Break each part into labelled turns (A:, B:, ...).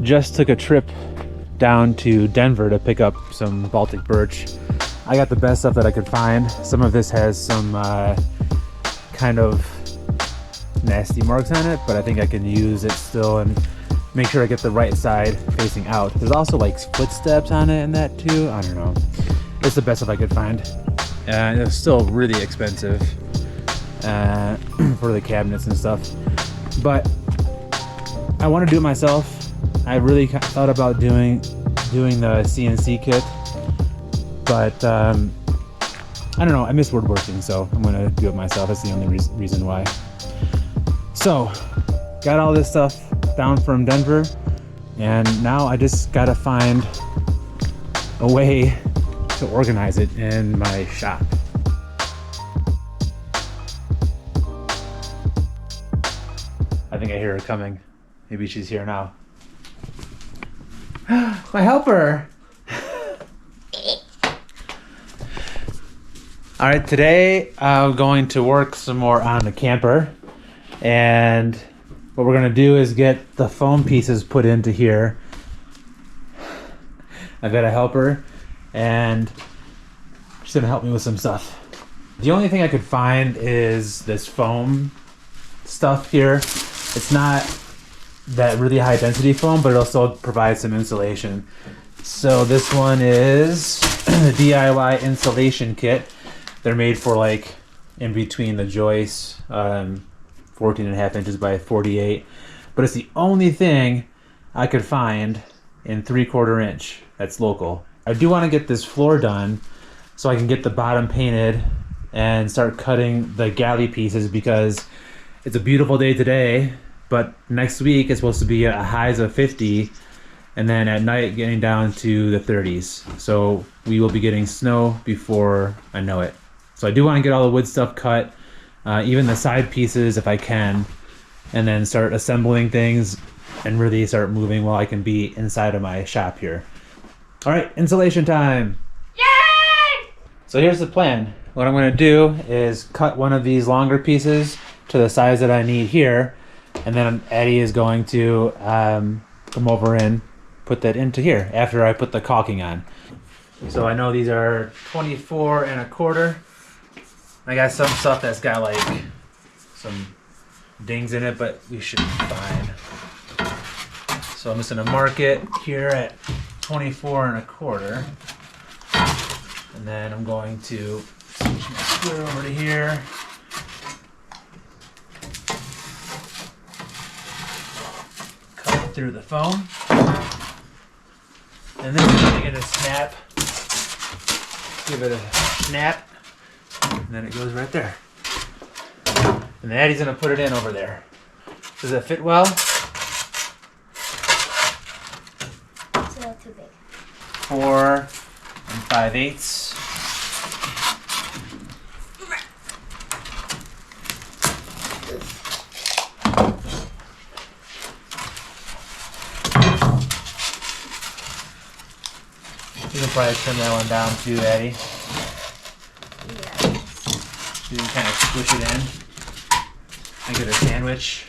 A: just took a trip down to Denver to pick up some Baltic birch. I got the best stuff that I could find. Some of this has some kind of nasty marks on it, but I think I can use it still and make sure I get the right side facing out. There's also like footsteps on it and that too. I don't know. It's the best stuff I could find. And it's still really expensive for the cabinets and stuff. But I want to do it myself. I really thought about doing the CNC kit, but I don't know. I miss woodworking, so I'm gonna do it myself. That's the only reason why. So, got all this stuff down from Denver, and now I just gotta find a way to organize it in my shop. I think I hear her coming. Maybe she's here now. My helper! Alright, today I'm going to work some more on the camper, and what we're going to do is get the foam pieces put into here. I've got a helper, and she's going to help me with some stuff. The only thing I could find is this foam stuff here. It's not that really high density foam, but it'll still provide some insulation. So this one is the DIY insulation kit. They're made for like in between the joists, 14.5 inches by 48. But it's the only thing I could find in 3/4 inch that's local. I do want to get this floor done so I can get the bottom painted and start cutting the galley pieces, because it's a beautiful day today, but next week it's supposed to be a highs of 50, and then at night getting down to the 30s. So we will be getting snow before I know it. So I do want to get all the wood stuff cut, even the side pieces if I can, and then start assembling things and really start moving while I can be inside of my shop here. All right, insulation time. Yay! So here's the plan. What I'm going to do is cut one of these longer pieces to the size that I need here, and then Eddie is going to come over and put that into here after I put the caulking on. So I know these are 24.25. I got some stuff that's got like some dings in it, but we should be fine. So I'm just gonna mark it here at 24.25. And then I'm going to switch my screw over to here. Cut through the foam. And then we're gonna get a snap. Give it a snap. And then it goes right there. And then Eddie's gonna put it in over there. Does it fit well?
B: It's a little too big.
A: 4 5/8. You can probably trim that one down too, Eddie. You can kind of squish it in and get a sandwich.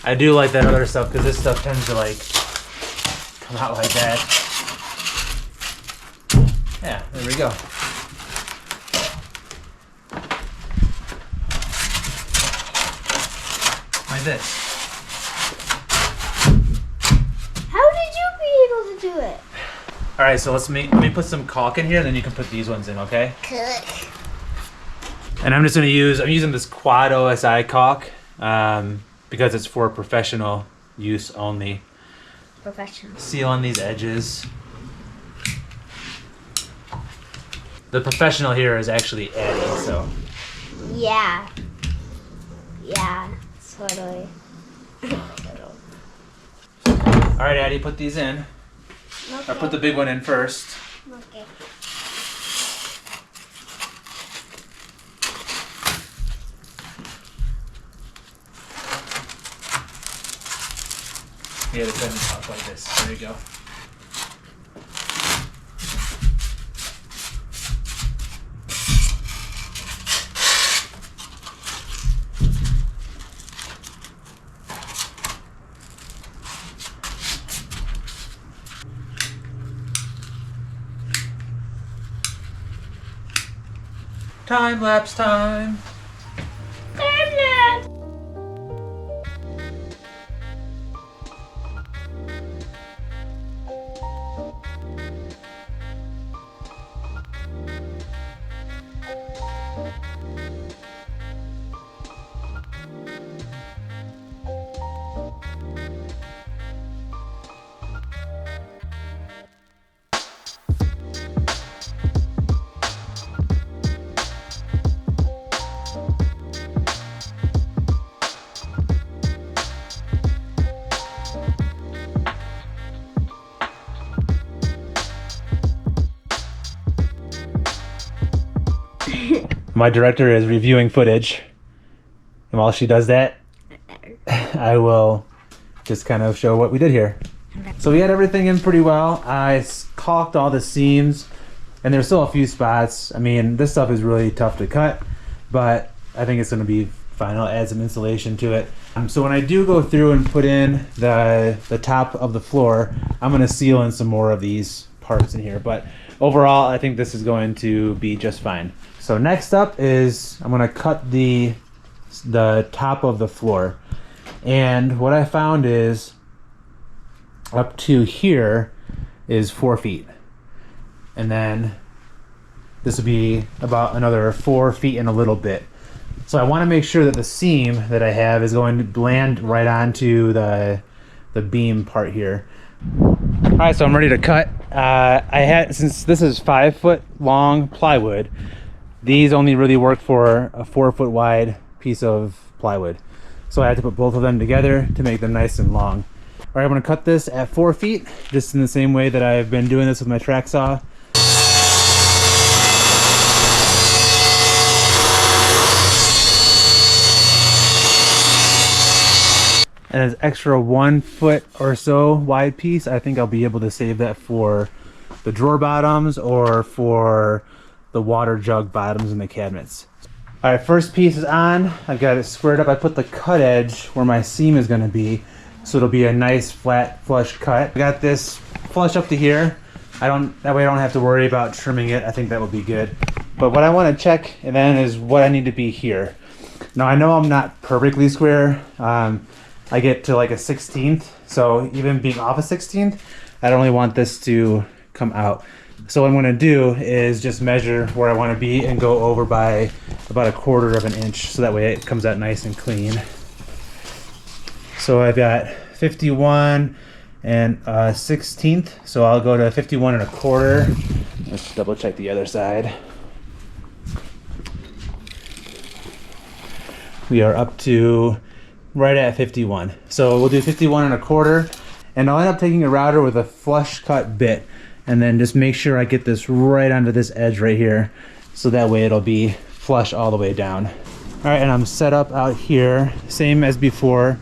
A: I do like that other stuff because this stuff tends to like come out like that. Yeah, there we go. Like this.
B: How did you be able to do it?
A: All right, so let me put some caulk in here, and then you can put these ones in, okay?
B: Good.
A: And I'm just gonna I'm using this Quad OSI caulk because it's for professional use only.
B: Professional.
A: Seal on these edges. The professional here is actually Eddie, so.
B: Yeah. Yeah, totally.
A: All right, Addie, put these in.
B: Okay.
A: Or put the big one in first.
B: Okay.
A: Yeah, it's bend it up like this. There you go. Time lapse time.
B: Time.
A: My director is reviewing footage, and while she does that, I will just kind of show what we did here. So we had everything in pretty well. I caulked all the seams, and there's still a few spots. I mean, this stuff is really tough to cut, but I think it's going to be fine. I'll add some insulation to it. So when I do go through and put in the top of the floor, I'm going to seal in some more of these parts in here. But overall, I think this is going to be just fine. So next up is I'm going to cut the top of the floor. And what I found is up to here is 4 feet. And then this will be about another 4 feet and a little bit. So I want to make sure that the seam that I have is going to blend right onto the beam part here. All right, so I'm ready to cut. Since this is 5 foot long plywood, these only really work for a 4 foot wide piece of plywood. So I had to put both of them together to make them nice and long. All right, I'm gonna cut this at 4 feet, just in the same way that I've been doing this with my track saw. And this extra 1 foot or so wide piece, I think I'll be able to save that for the drawer bottoms or for the water jug bottoms in the cabinets. All right, first piece is on. I've got it squared up. I put the cut edge where my seam is gonna be, so it'll be a nice flat flush cut. I got this flush up to here. That way I don't have to worry about trimming it. I think that would be good. But what I wanna check and then is what I need to be here. Now I know I'm not perfectly square. I get to like a 16th, so even being off a 16th, I don't really want this to come out. So what I'm going to do is just measure where I want to be and go over by about 1/4 of an inch, so that way it comes out nice and clean. So I've got 51 and 1/16, so I'll go to 51 1/4. Let's double check the other side. We are up to right at 51. So we'll do 51 1/4, and I'll end up taking a router with a flush cut bit and then just make sure I get this right onto this edge right here, so that way it'll be flush all the way down. All right, and I'm set up out here, same as before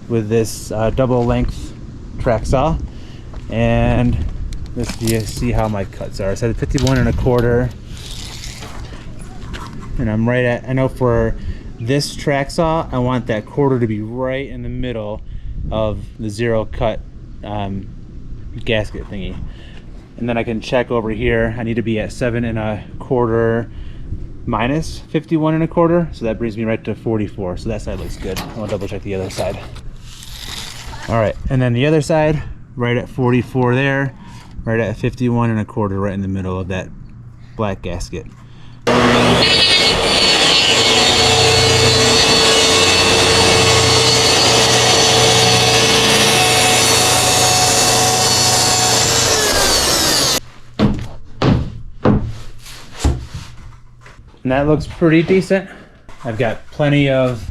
A: with this double length track saw. And let's see how my cuts are. So I said 51 1/4, and I'm right at, I know for this track saw, I want that 1/4 to be right in the middle of the 0 cut gasket thingy. And then I can check over here. I need to be at 7 1/4 minus 51 1/4. So that brings me right to 44. So that side looks good. I'll double check the other side. All right, and then the other side, right at 44 there, right at 51 1/4, right in the middle of that black gasket. And that looks pretty decent. I've got plenty of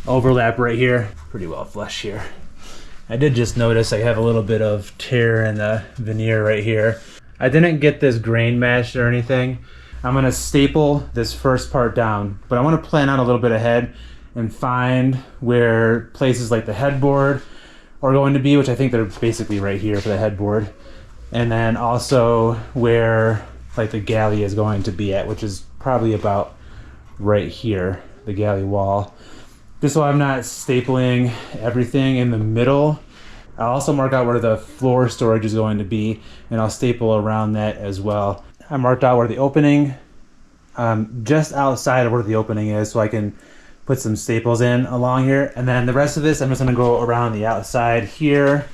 A: overlap right here. Pretty well flush here. I did just notice I have a little bit of tear in the veneer right here. I didn't get this grain matched or anything. I'm gonna staple this first part down, but I wanna plan out a little bit ahead and find where places like the headboard are going to be, which I think they're basically right here for the headboard. And then also where like the galley is going to be at, which is probably about right here, the galley wall. Just so I'm not stapling everything in the middle. I'll also mark out where the floor storage is going to be, and I'll staple around that as well. I marked out where the opening just outside of where the opening is, so I can put some staples in along here. And then the rest of this, I'm just gonna go around the outside here,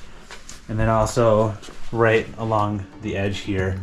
A: and then also right along the edge here.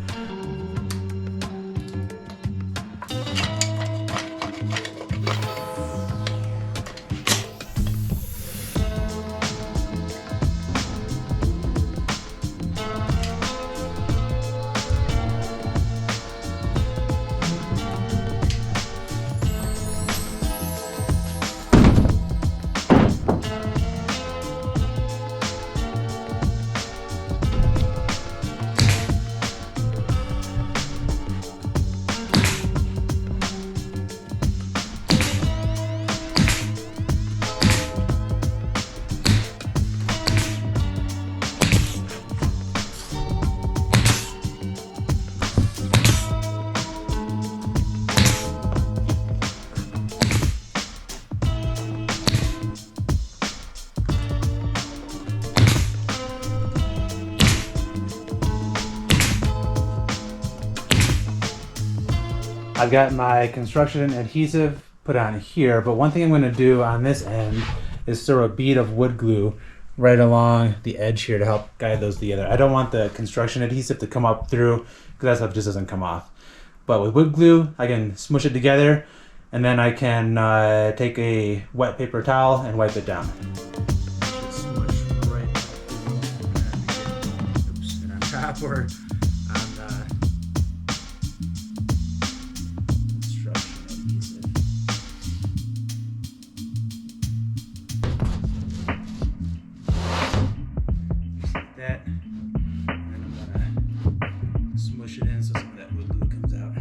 A: I've got my construction adhesive put on here, but one thing I'm going to do on this end is throw a bead of wood glue right along the edge here to help guide those together. I don't want the construction adhesive to come up through because that stuff just doesn't come off. But with wood glue, I can smush it together, and then I can take a wet paper towel and wipe it down. Smush right and on top or on the construction adhesive. Just like that. And then I'm gonna smush it in so some of that wood glue comes out.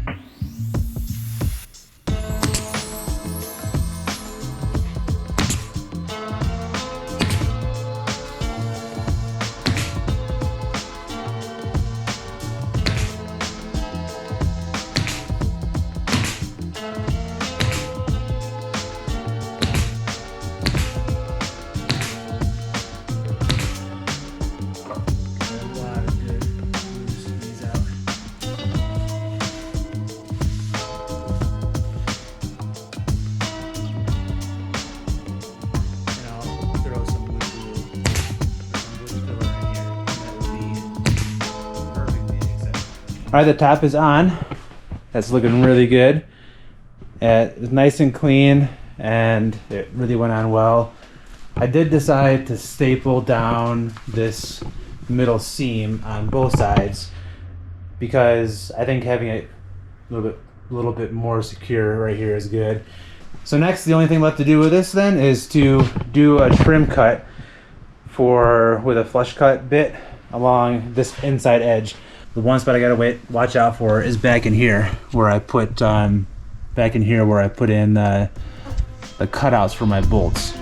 A: All right, the top is on. That's looking really good. It's nice and clean, and it really went on well. I did decide to staple down this middle seam on both sides because I think having it a little bit more secure right here is good. So next, the only thing left to do with this then is to do a trim cut with a flush cut bit along this inside edge. The one spot I gotta watch out for is back in here where I put in the cutouts for my bolts.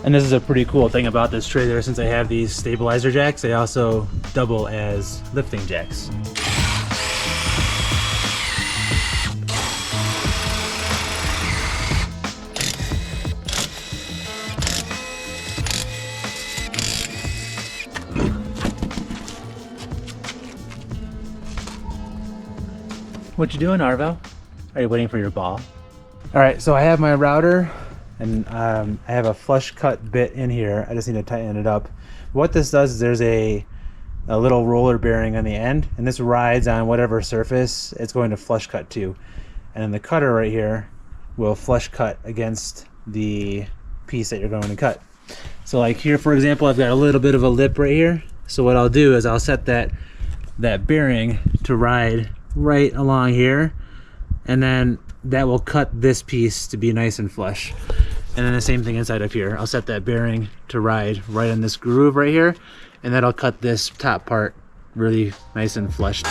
A: And this is a pretty cool thing about this tray there. Since I have these stabilizer jacks, they also double as lifting jacks. What you doing, Arvo? Are you waiting for your ball? All right, so I have my router, and I have a flush cut bit in here. I just need to tighten it up. What this does is there's a little roller bearing on the end, and this rides on whatever surface it's going to flush cut to. And then the cutter right here will flush cut against the piece that you're going to cut. So like here, for example, I've got a little bit of a lip right here. So what I'll do is I'll set that bearing to ride right along here, and then that will cut this piece to be nice and flush. And then the same thing inside of here. I'll set that bearing to ride right in this groove right here, and that'll cut this top part really nice and flush.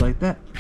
A: like that.